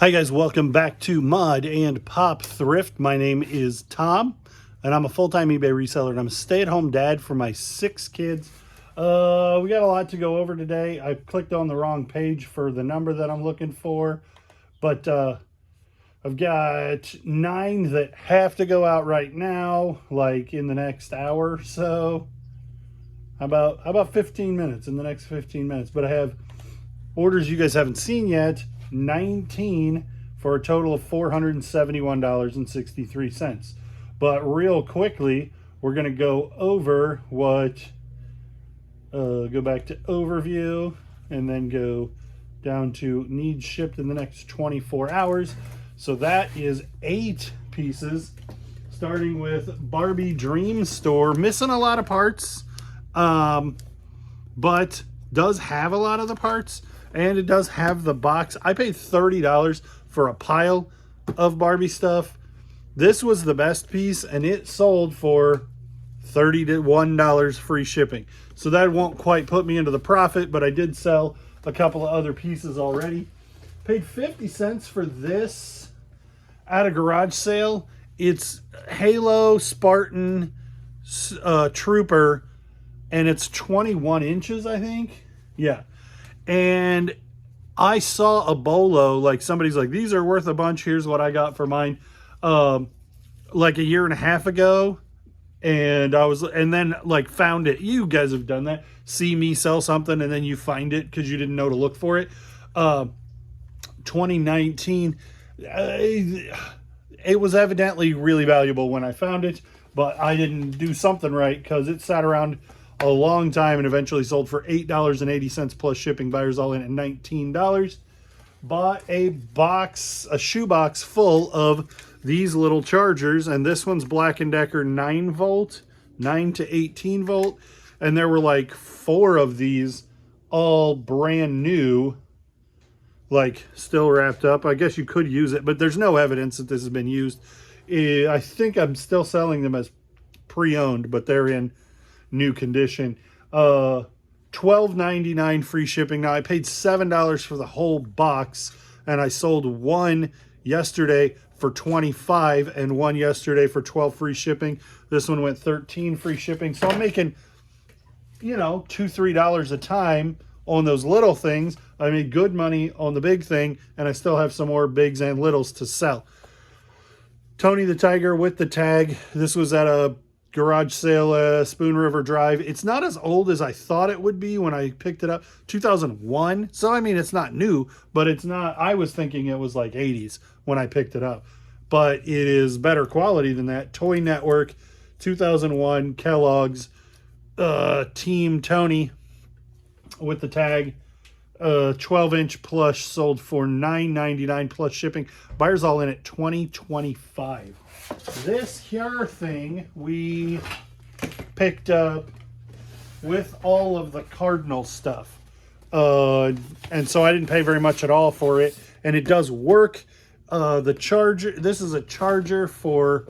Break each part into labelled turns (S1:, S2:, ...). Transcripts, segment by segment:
S1: Hi guys, welcome back to Mod and Pop Thrift. My name is Tom, and I'm a full-time eBay reseller, and I'm a stay-at-home dad for my 6 kids. We got a lot to go over today. I clicked on the wrong page for the number that I'm looking for, but I've got 9 that have to go out right now, like in the next hour or so. About 15 minutes, in the next 15 minutes. But I have orders you guys haven't seen yet, 19 for a total of $471.63. But real quickly, we're going to go over what, go back to overview and then go down to needs shipped in the next 24 hours. So that is 8 pieces, starting with Barbie Dream Store. Missing a lot of parts, but does have a lot of the parts. And it does have the box. I paid $30 for a pile of Barbie stuff. This was the best piece, and it sold for $31 free shipping. So that won't quite put me into the profit, but I did sell a couple of other pieces already. Paid 50 cents for this at a garage sale. It's Halo Spartan Trooper, and it's 21 inches, I think. Yeah. And I saw a bolo, like somebody's like, these are worth a bunch. Here's what I got for mine. Like a year and a half ago. And then like found it. You guys have done that. See me sell something and then you find it because you didn't know to look for it. 2019, it was evidently really valuable when I found it, but I didn't do something right because it sat around a long time and eventually sold for $8.80 plus shipping. Buyers all in at $19. Bought a shoebox full of these little chargers, and this one's Black & Decker 9 volt, 9 to 18 volt, and there were like 4 of these, all brand new, like still wrapped up. I guess you could use it, but there's no evidence that this has been used. I think I'm still selling them as pre-owned, but they're in new condition. $12.99 free shipping. Now I paid $7 for the whole box, and I sold one yesterday for $25 and one yesterday for $12 free shipping. This one went $13 free shipping. So I'm making, you know, $2-3 a time on those little things. I made good money on the big thing, and I still have some more bigs and littles to sell. Tony the Tiger with the tag. This was at a garage sale, Spoon River Drive. It's not as old as I thought it would be when I picked it up. 2001. So, I mean, it's not new, but it's not. I was thinking it was like 80s when I picked it up. But it is better quality than that. Toy Network, 2001, Kellogg's, Team Tony with the tag. 12-inch plush sold for $9.99 plus shipping. Buyers all in at $20.25. This here thing we picked up with all of the Cardinal stuff. And so I didn't pay very much at all for it. And it does work. The charger, this is a charger for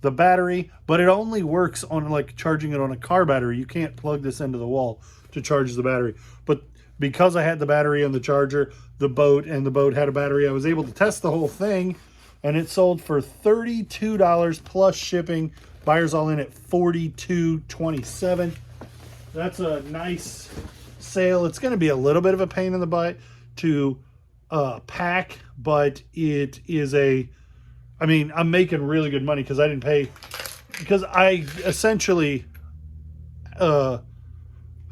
S1: the battery, but it only works on like charging it on a car battery. You can't plug this into the wall to charge the battery. But because I had the battery on the charger, the boat had a battery, I was able to test the whole thing. And it sold for $32 plus shipping. Buyers all in at $42.27. That's a nice sale. It's going to be a little bit of a pain in the butt to pack, but it is I mean, I'm making really good money because I didn't pay, because I essentially, I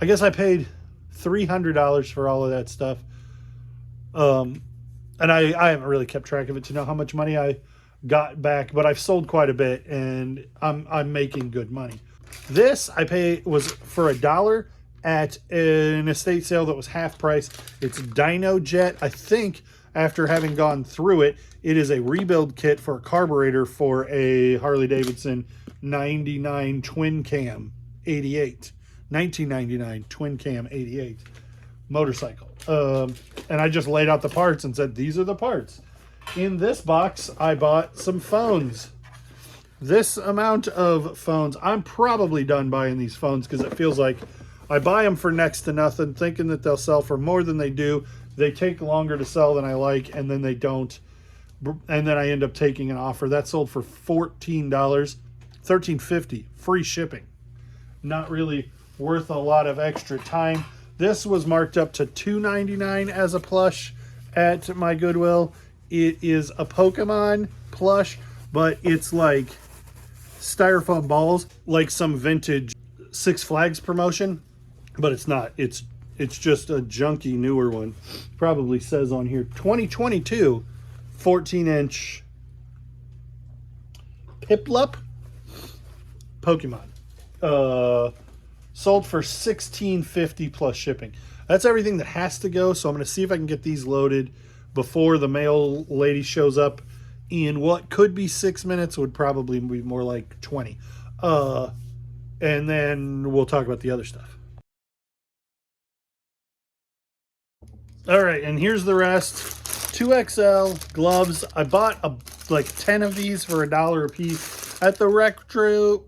S1: guess I paid $300 for all of that stuff. And I haven't really kept track of it to know how much money I got back, but I've sold quite a bit, and I'm making good money. This was for $1 at an estate sale that was half price. It's Dino Jet. I think after having gone through it, it is a rebuild kit for a carburetor for a Harley Davidson 99 twin cam 88, 1999 twin cam 88 motorcycle. And I just laid out the parts and said, these are the parts. In this box, I bought some phones. This amount of phones, I'm probably done buying these phones because it feels like I buy them for next to nothing, thinking that they'll sell for more than they do. They take longer to sell than I like, and then they don't. and then I end up taking an offer that sold for $14, $13.50, free shipping. Not really worth a lot of extra time. This was marked up to $2.99 as a plush at my Goodwill. It is a Pokemon plush, but it's like styrofoam balls, like some vintage Six Flags promotion, but it's not. It's just a junky newer one. Probably says on here 2022 14-inch Piplup Pokemon. Sold for $16.50 plus shipping. That's everything that has to go, so I'm going to see if I can get these loaded before the mail lady shows up in what could be 6 minutes, would probably be more like 20. And then we'll talk about the other stuff. All right, and here's the rest. 2XL gloves. I bought like 10 of these for $1 a piece at the retro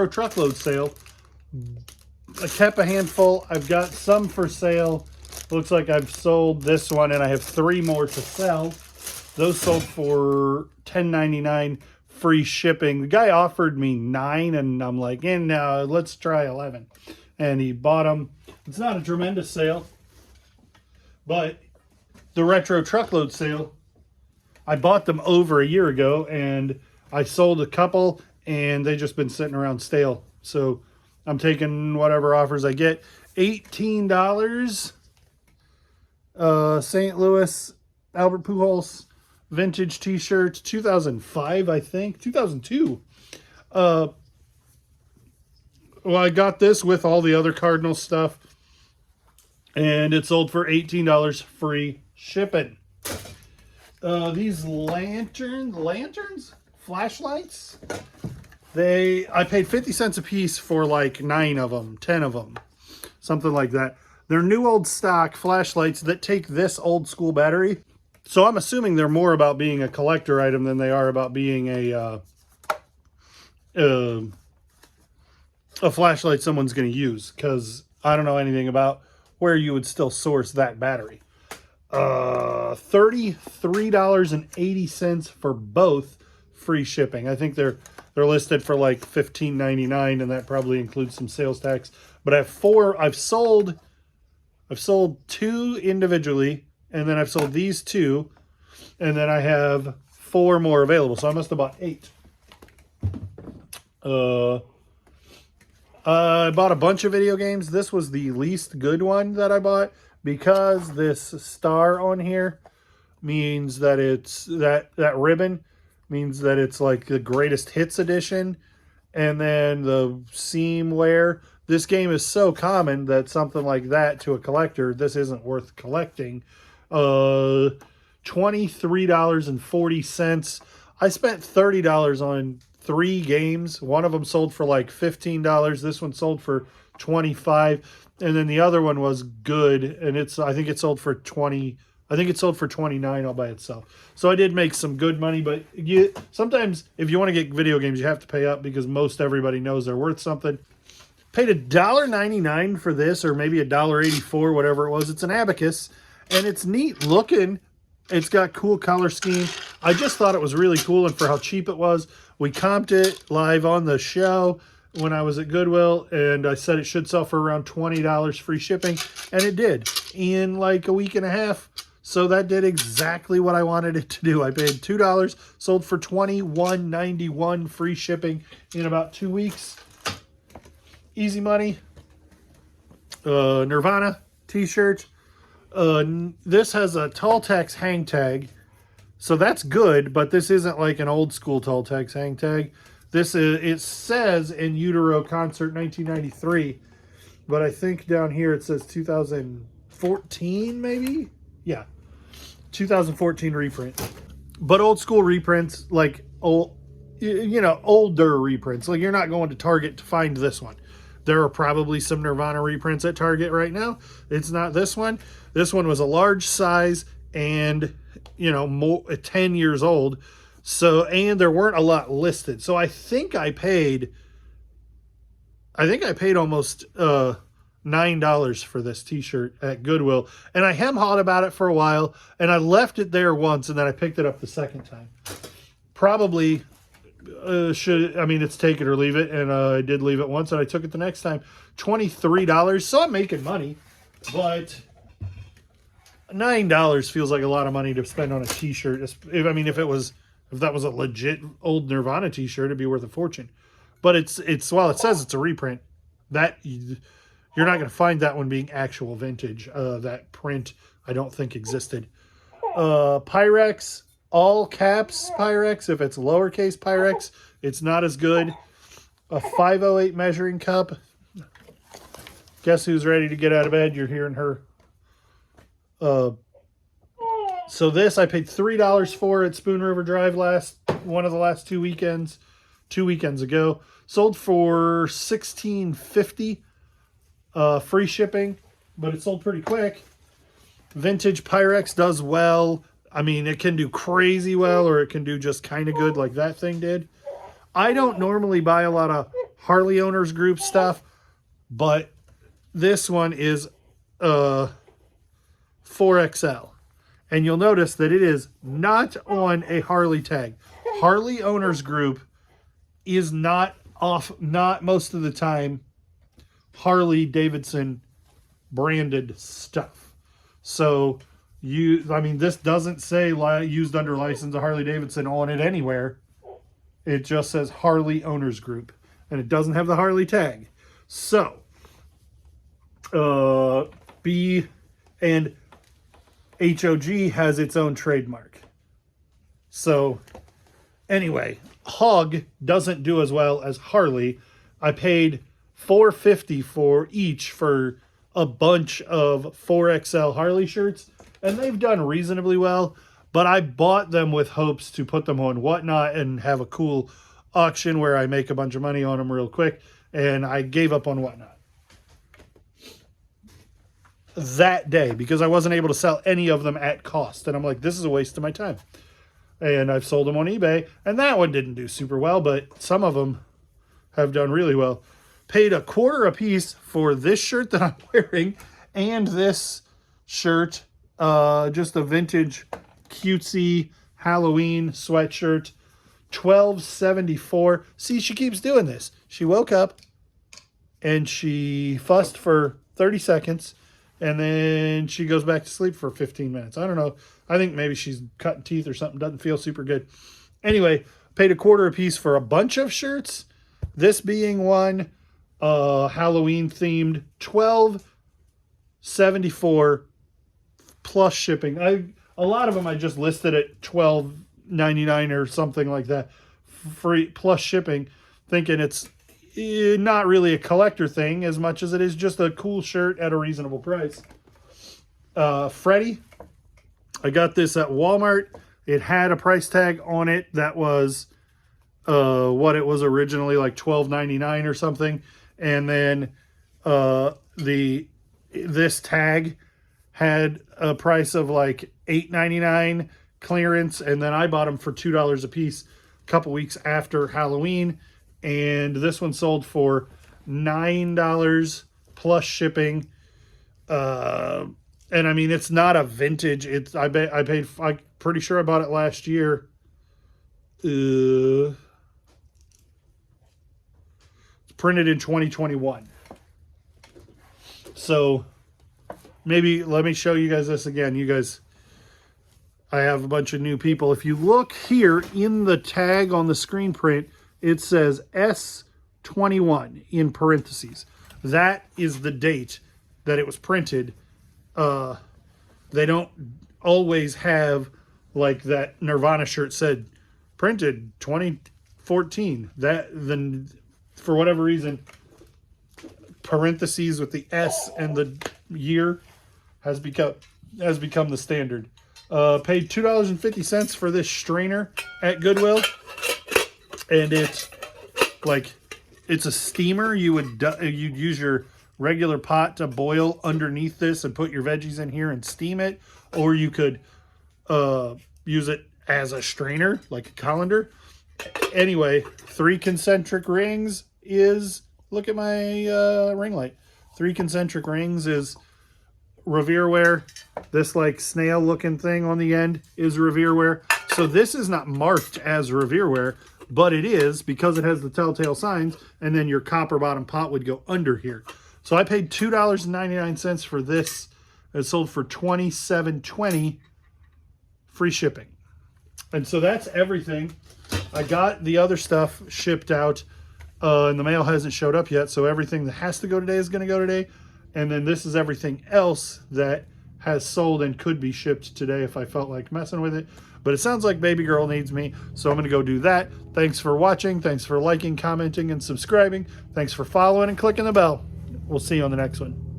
S1: truckload sale. I kept a handful. I've got some for sale. Looks like I've sold this one, and I have 3 more to sell. Those sold for $10.99 free shipping. The guy offered me 9, and I'm like, no, let's try 11. And he bought them. It's not a tremendous sale, but the retro truckload sale, I bought them over a year ago, and I sold a couple, and they just been sitting around stale. So I'm taking whatever offers I get. $18. St. Louis Albert Pujols vintage t-shirts, 2005, I think, 2002. Well, I got this with all the other Cardinals stuff, and it sold for $18 free shipping. These lanterns, flashlights, I paid 50 cents a piece for like 9 of them, 10 of them, something like that. They're new old stock flashlights that take this old school battery. So I'm assuming they're more about being a collector item than they are about being a flashlight someone's going to use, because I don't know anything about where you would still source that battery. $33.80 for both, free shipping. I think they're listed for like $15.99, and that probably includes some sales tax. But I have 4. I've sold 2 individually, and then I've sold these 2, and then I have 4 more available. So I must have bought 8. I bought a bunch of video games. This was the least good one that I bought, because this star on here means that it's that ribbon means that it's like the greatest hits edition. And then the seam wear. This game is so common that something like that to a collector, this isn't worth collecting. $23.40. I spent $30 on 3 games. One of them sold for like $15. This one sold for $25. And then the other one was good, and I think it sold for $20. I think it sold for $29 all by itself. So I did make some good money, but sometimes if you want to get video games, you have to pay up, because most everybody knows they're worth something. Paid $1.99 for this, or maybe $1.84, whatever it was. It's an abacus, and it's neat looking. It's got cool color scheme. I just thought it was really cool, and for how cheap it was, we comped it live on the show when I was at Goodwill, and I said it should sell for around $20 free shipping, and it did in like a week and a half. So that did exactly what I wanted it to do. I paid $2, sold for $21.91 free shipping in about 2 weeks. Easy money. Nirvana t-shirt. This has a Tall-Tex hang tag, so that's good, but this isn't like an old school Tall-Tex hang tag. It says In Utero Concert 1993, but I think down here it says 2014 maybe? Yeah, 2014 reprint. But old school reprints, like older reprints. Like, you're not going to Target to find this one. There are probably some Nirvana reprints at Target right now. It's not this one. This one was a large size and, 10 years old. So, and there weren't a lot listed. So I think I paid almost, $9 for this t-shirt at Goodwill. And I hem-hawed about it for a while, and I left it there once, and then I picked it up the second time. Probably it's take it or leave it, and I did leave it once, and I took it the next time. $23, so I'm making money, but $9 feels like a lot of money to spend on a t-shirt. If that was a legit old Nirvana t-shirt, it'd be worth a fortune. But it says it's a reprint. That you're not going to find that one being actual vintage. That print I don't think existed. Pyrex, all caps Pyrex. If it's lowercase Pyrex, it's not as good. A 508 measuring cup. Guess who's ready to get out of bed? You're hearing her. So this I paid $3 for at Spoon River Drive one of the last 2 weekends ago. Sold for $16.50, free shipping, but it sold pretty quick. Vintage Pyrex does well. I mean, it can do crazy well, or it can do just kind of good like that thing did. I don't normally buy a lot of Harley Owners Group stuff, but this one is 4XL. And you'll notice that it is not on a Harley tag. Harley Owners Group is not most of the time Harley Davidson branded stuff. So this doesn't say used under license of Harley Davidson on it anywhere. It just says Harley Owners Group, and it doesn't have the Harley tag. So B and HOG has its own trademark. So anyway, Hog doesn't do as well as Harley. I paid $4.50 for each for a bunch of 4XL Harley shirts, and they've done reasonably well, but I bought them with hopes to put them on Whatnot and have a cool auction where I make a bunch of money on them real quick, and I gave up on Whatnot that day because I wasn't able to sell any of them at cost, and I'm like, this is a waste of my time. And I've sold them on eBay, and that one didn't do super well, but some of them have done really well. Paid $0.25 a piece for this shirt that I'm wearing and this shirt, just a vintage cutesy Halloween sweatshirt, $12.74. See, she keeps doing this. She woke up and she fussed for 30 seconds, and then she goes back to sleep for 15 minutes. I don't know. I think maybe she's cutting teeth or something. Doesn't feel super good. Anyway, paid $0.25 a piece for a bunch of shirts. This being one, Halloween themed, $12.74 plus shipping. A lot of them I just listed at $12.99 or something like that, free plus shipping, thinking it's not really a collector thing as much as it is just a cool shirt at a reasonable price. Freddy, I got this at Walmart. It had a price tag on it that was what it was originally, like $12.99 or something, and then this tag had a price of like $8.99 clearance, and then I bought them for $2 a piece a couple weeks after Halloween, and this one sold for $9 plus shipping. And I mean, it's not a vintage. I'm pretty sure I bought it last year. It's printed in 2021. So maybe let me show you guys this again. You guys, I have a bunch of new people. If you look here in the tag on the screen print, it says S21 in parentheses. That is the date that it was printed. They don't always have, like that Nirvana shirt said printed 2014. That then for whatever reason, parentheses with the S and the year has become the standard. Paid $2.50 for this strainer at Goodwill, and it's a steamer. You'd use your regular pot to boil underneath this and put your veggies in here and steam it, or you could use it as a strainer, like a colander. Anyway, 3 concentric rings is, look at my ring light, 3 concentric rings is Revere wear. This like snail looking thing on the end is Revere wear. So this is not marked as Revere wear, but it is because it has the telltale signs, and then your copper bottom pot would go under here. So I paid $2.99 for this. It sold for $27.20, free shipping. And so that's everything. I got the other stuff shipped out, and the mail hasn't showed up yet. So everything that has to go today is going to go today. And then this is everything else that has sold and could be shipped today if I felt like messing with it. But it sounds like baby girl needs me, so I'm going to go do that. Thanks for watching. Thanks for liking, commenting, and subscribing. Thanks for following and clicking the bell. We'll see you on the next one.